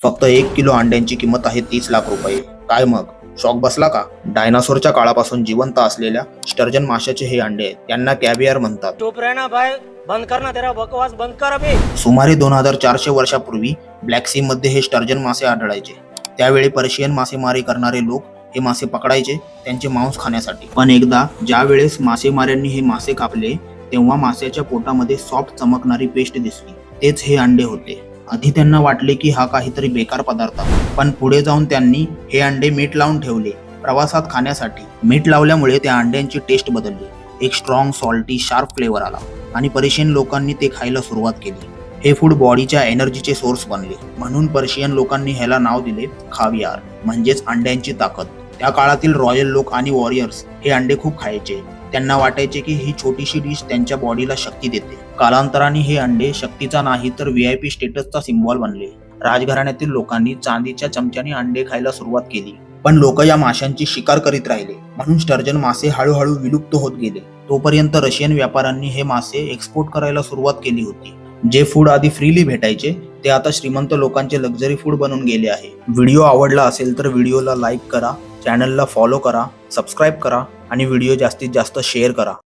फक्त 1 किलो अंड्यांची किंमत आहे 30 लाख रुपये. काय मग शॉक बसला का? डायनासोरच्या काळापासून जिवंत असलेल्या स्टर्जन माशाचे हे अंडे आहेत. त्यांना कॅव्हियर म्हणतात. चुप रहना भाई, बंद करना तेरा बकवास, बंद कर अभी. सुमारे 2400 वर्षापूर्वी ब्लॅक सी मध्ये हे स्टर्जन मासे आढळायचे. त्यावेळी पर्शियन मासेमारी करणारे लोक हे मासे पकडायचे त्यांचे मांस खाण्यासाठी. पण एकदा ज्या वेळेस मासेमाऱ्यांनी हे मासे कापले तेव्हा माशाच्या पोटामध्ये सॉफ्ट चमकणारी पेस्ट दिसली. तेच हे अंडे होते. आधी त्यांना वाटले की हा काहीतरी बेकार पदार्थ आहे, पण पुढे जाऊन त्यांनी हे अंडे मीठ लावून ठेवले प्रवासात खाण्यासाठी. मीठ लावल्यामुळे त्या अंड्यांची टेस्ट बदलली. एक स्ट्रॉंग सॉल्टी शार्प फ्लेवर आला आणि पर्शियन लोकांनी ते खायला सुरुवात केली. हे फूड बॉडीच्या एनर्जीचे सोर्स बनले, म्हणून पर्शियन लोकांनी ह्याला नाव दिले खावियार, म्हणजेच अंड्यांची ताकद. त्या काळातील रॉयल लोक आणि वॉरियर्स हे अंडे खूप खायचे. त्यांना वाटायचे की ही छोटीशी डिश त्यांच्या बॉडीला शक्ती देते. कालांतराने हे अंडे शक्तीचा नाही तर VIP स्टेटसचा सिम्बॉल बनले. राजघराण्यातील लोकांनी चांदीच्या चमच्याने अंडे खायला सुरुवात केली. पण लोक या माशांची शिकार करीत राहिले, म्हणून स्टर्जन मासे हळूहळू विलुप्त होत गेले. तोपर्यंत रशियन व्यापाऱ्यांनी हे मासे एक्सपोर्ट करायला सुरुवात केली होती. जे फूड आधी फ्रीली भेटायचे ते आता श्रीमंत लोकांचे लक्झरी फूड बनून गेले आहे. व्हिडिओ आवडला असेल तर व्हिडिओला लाईक करा, चॅनलला फॉलो करा, सबस्क्राईब करा आणि व्हिडिओ जास्तीत जास्त शेअर करा.